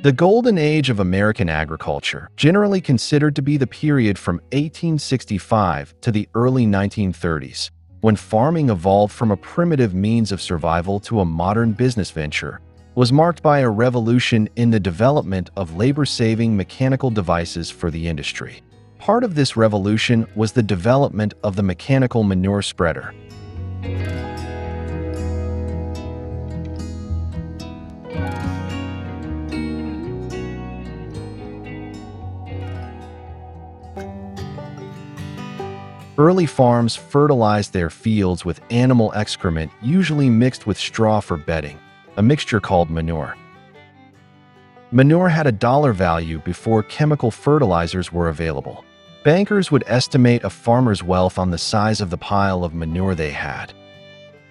The golden age of American agriculture, generally considered to be the period from 1865 to the early 1930s, when farming evolved from a primitive means of survival to a modern business venture, was marked by a revolution in the development of labor-saving mechanical devices for the industry. Part of this revolution was the development of the mechanical manure spreader. Early farms fertilized their fields with animal excrement, usually mixed with straw for bedding, a mixture called manure. Manure had a dollar value before chemical fertilizers were available. Bankers would estimate a farmer's wealth on the size of the pile of manure they had.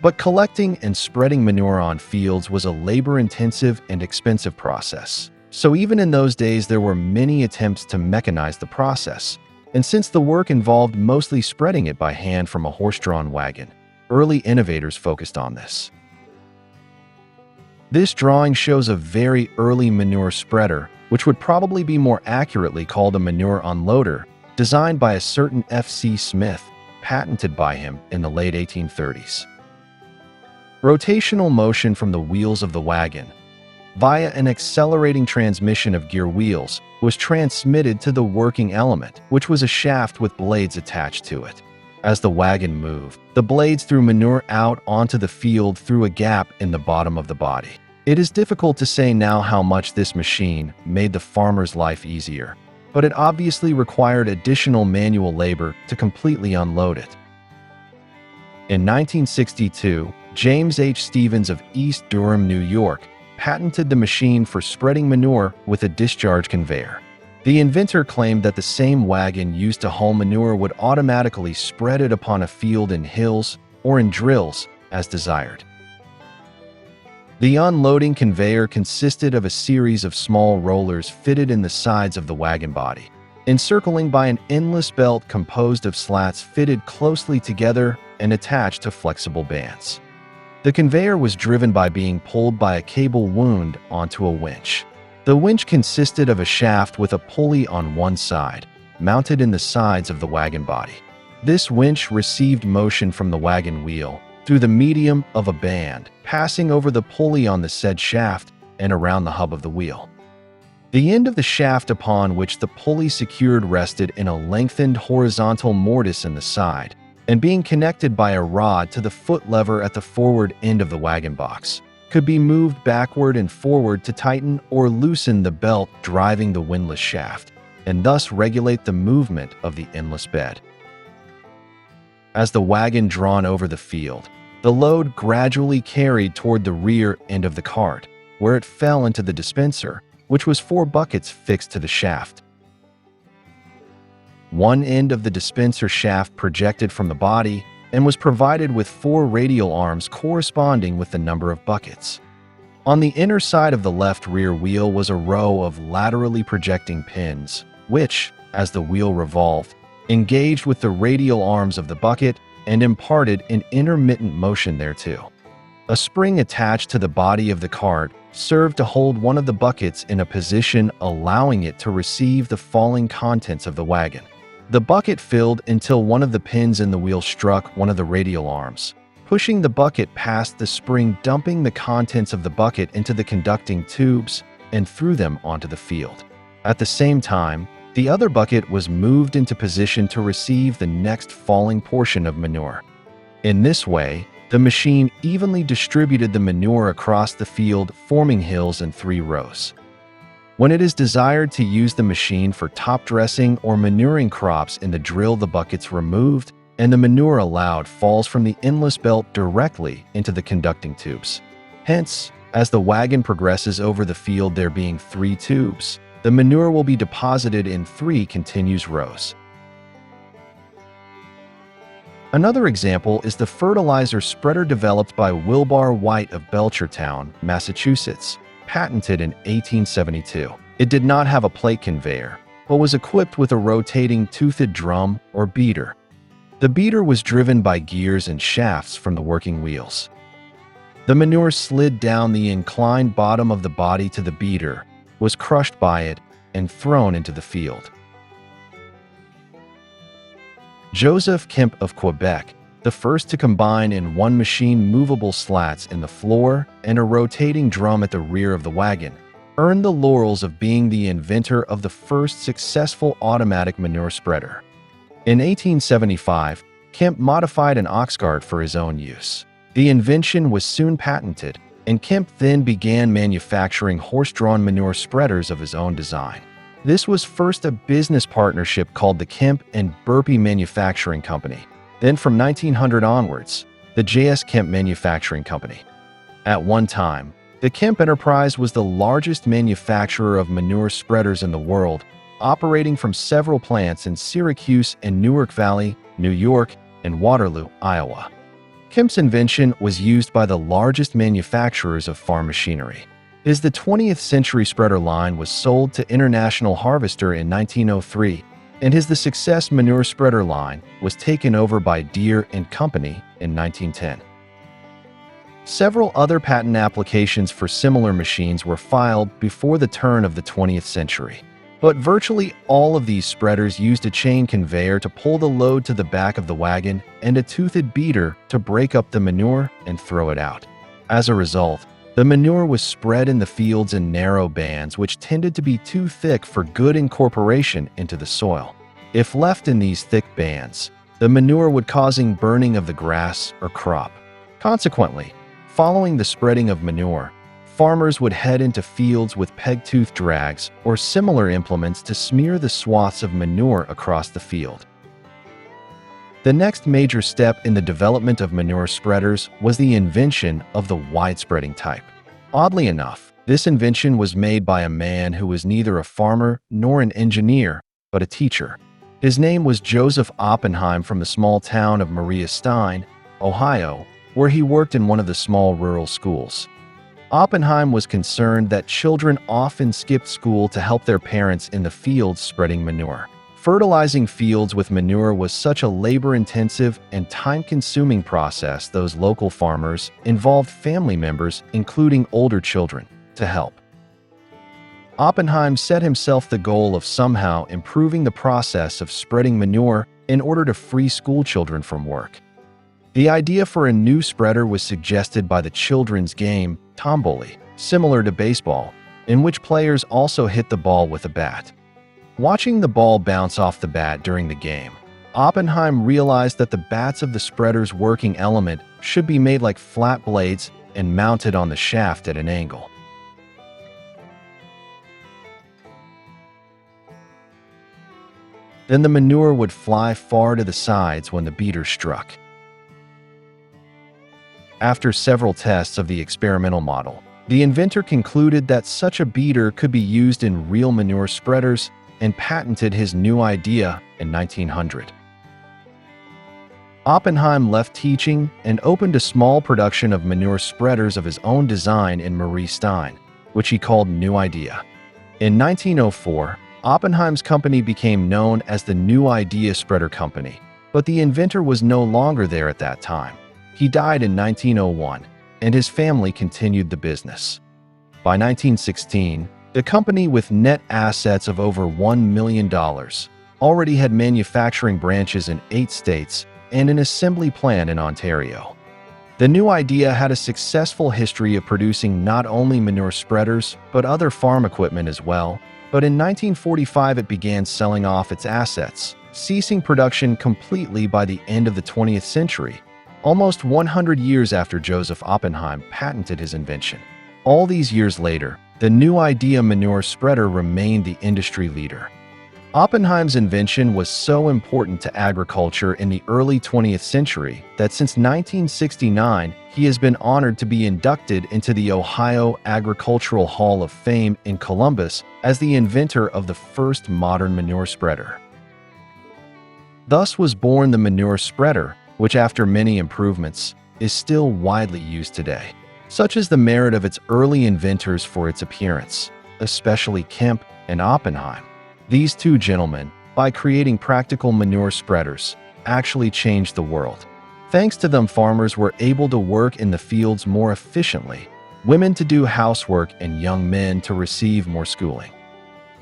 But collecting and spreading manure on fields was a labor-intensive and expensive process. So even in those days, there were many attempts to mechanize the process. And since the work involved mostly spreading it by hand from a horse-drawn wagon, early innovators focused on this. This drawing shows a very early manure spreader, which would probably be more accurately called a manure unloader, designed by a certain F.C. Smith, patented by him in the late 1830s. Rotational motion from the wheels of the wagon, via an accelerating transmission of gear wheels, was transmitted to the working element, which was a shaft with blades attached to it. As the wagon moved, the blades threw manure out onto the field through a gap in the bottom of the body. It is difficult to say now how much this machine made the farmer's life easier, but it obviously required additional manual labor to completely unload it. In 1962, James H. Stevens of East Durham, New York, patented the machine for spreading manure with a discharge conveyor. The inventor claimed that the same wagon used to haul manure would automatically spread it upon a field in hills or in drills as desired. The unloading conveyor consisted of a series of small rollers fitted in the sides of the wagon body, encircling by an endless belt composed of slats fitted closely together and attached to flexible bands. The conveyor was driven by being pulled by a cable wound onto a winch. The winch consisted of a shaft with a pulley on one side, mounted in the sides of the wagon body. This winch received motion from the wagon wheel through the medium of a band, passing over the pulley on the said shaft and around the hub of the wheel. The end of the shaft upon which the pulley secured rested in a lengthened horizontal mortise in the side, and being connected by a rod to the foot lever at the forward end of the wagon box, could be moved backward and forward to tighten or loosen the belt driving the windlass shaft, and thus regulate the movement of the endless bed. As the wagon drawn over the field, the load gradually carried toward the rear end of the cart, where it fell into the dispenser, which was 4 buckets fixed to the shaft. One end of the dispenser shaft projected from the body and was provided with 4 radial arms corresponding with the number of buckets. On the inner side of the left rear wheel was a row of laterally projecting pins, which, as the wheel revolved, engaged with the radial arms of the bucket and imparted an intermittent motion thereto. A spring attached to the body of the cart served to hold one of the buckets in a position allowing it to receive the falling contents of the wagon. The bucket filled until one of the pins in the wheel struck one of the radial arms, pushing the bucket past the spring, dumping the contents of the bucket into the conducting tubes and threw them onto the field. At the same time, the other bucket was moved into position to receive the next falling portion of manure. In this way, the machine evenly distributed the manure across the field, forming hills in 3 rows. When it is desired to use the machine for top dressing or manuring crops in the drill, the buckets removed and the manure allowed falls from the endless belt directly into the conducting tubes. Hence, as the wagon progresses over the field, there being 3 tubes, the manure will be deposited in 3 continuous rows. Another example is the fertilizer spreader developed by Wilbur White of Belchertown, Massachusetts, patented in 1872. It did not have a plate conveyor, but was equipped with a rotating toothed drum or beater. The beater was driven by gears and shafts from the working wheels. The manure slid down the inclined bottom of the body to the beater, was crushed by it and thrown into the field. Joseph Kemp of Quebec, the first to combine in one machine movable slats in the floor and a rotating drum at the rear of the wagon, earned the laurels of being the inventor of the first successful automatic manure spreader. In 1875, Kemp modified an ox cart for his own use. The invention was soon patented, and Kemp then began manufacturing horse-drawn manure spreaders of his own design. This was first a business partnership called the Kemp and Burpee Manufacturing Company. Then from 1900 onwards, the J.S. Kemp Manufacturing Company. At one time, the Kemp enterprise was the largest manufacturer of manure spreaders in the world, operating from several plants in Syracuse and Newark Valley, New York, and Waterloo, Iowa. Kemp's invention was used by the largest manufacturers of farm machinery. The 20th century spreader line was sold to International Harvester in 1903, and The Success manure spreader line was taken over by Deere and Company in 1910. Several other patent applications for similar machines were filed before the turn of the 20th century. But virtually all of these spreaders used a chain conveyor to pull the load to the back of the wagon and a toothed beater to break up the manure and throw it out. As a result, the manure was spread in the fields in narrow bands which tended to be too thick for good incorporation into the soil. If left in these thick bands, the manure would cause burning of the grass or crop. Consequently, following the spreading of manure, farmers would head into fields with peg-tooth drags or similar implements to smear the swaths of manure across the field. The next major step in the development of manure spreaders was the invention of the wide-spreading type. Oddly enough, this invention was made by a man who was neither a farmer nor an engineer, but a teacher. His name was Joseph Oppenheim from the small town of Maria Stein, Ohio, where he worked in one of the small rural schools. Oppenheim was concerned that children often skipped school to help their parents in the fields spreading manure. Fertilizing fields with manure was such a labor-intensive and time-consuming process those local farmers involved family members, including older children, to help. Oppenheim set himself the goal of somehow improving the process of spreading manure in order to free schoolchildren from work. The idea for a new spreader was suggested by the children's game, tombola, similar to baseball, in which players also hit the ball with a bat. Watching the ball bounce off the bat during the game, Oppenheim realized that the bats of the spreader's working element should be made like flat blades and mounted on the shaft at an angle. Then the manure would fly far to the sides when the beater struck. After several tests of the experimental model, the inventor concluded that such a beater could be used in real manure spreaders and patented his new idea in 1900. Oppenheim left teaching and opened a small production of manure spreaders of his own design in Marie Stein, which he called New Idea. In 1904, Oppenheim's company became known as the New Idea Spreader Company, but the inventor was no longer there at that time. He died in 1901, and his family continued the business. By 1916, the company, with net assets of over $1 million, already had manufacturing branches in 8 states and an assembly plant in Ontario. The New Idea had a successful history of producing not only manure spreaders, but other farm equipment as well, but in 1945 it began selling off its assets, ceasing production completely by the end of the 20th century, almost 100 years after Joseph Oppenheim patented his invention. All these years later, the New Idea manure spreader remained the industry leader. Oppenheim's invention was so important to agriculture in the early 20th century that since 1969, he has been honored to be inducted into the Ohio Agricultural Hall of Fame in Columbus as the inventor of the first modern manure spreader. Thus was born the manure spreader, which after many improvements, is still widely used today. Such is the merit of its early inventors for its appearance, especially Kemp and Oppenheim. These two gentlemen, by creating practical manure spreaders, actually changed the world. Thanks to them, farmers were able to work in the fields more efficiently, women to do housework and young men to receive more schooling.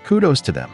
Kudos to them.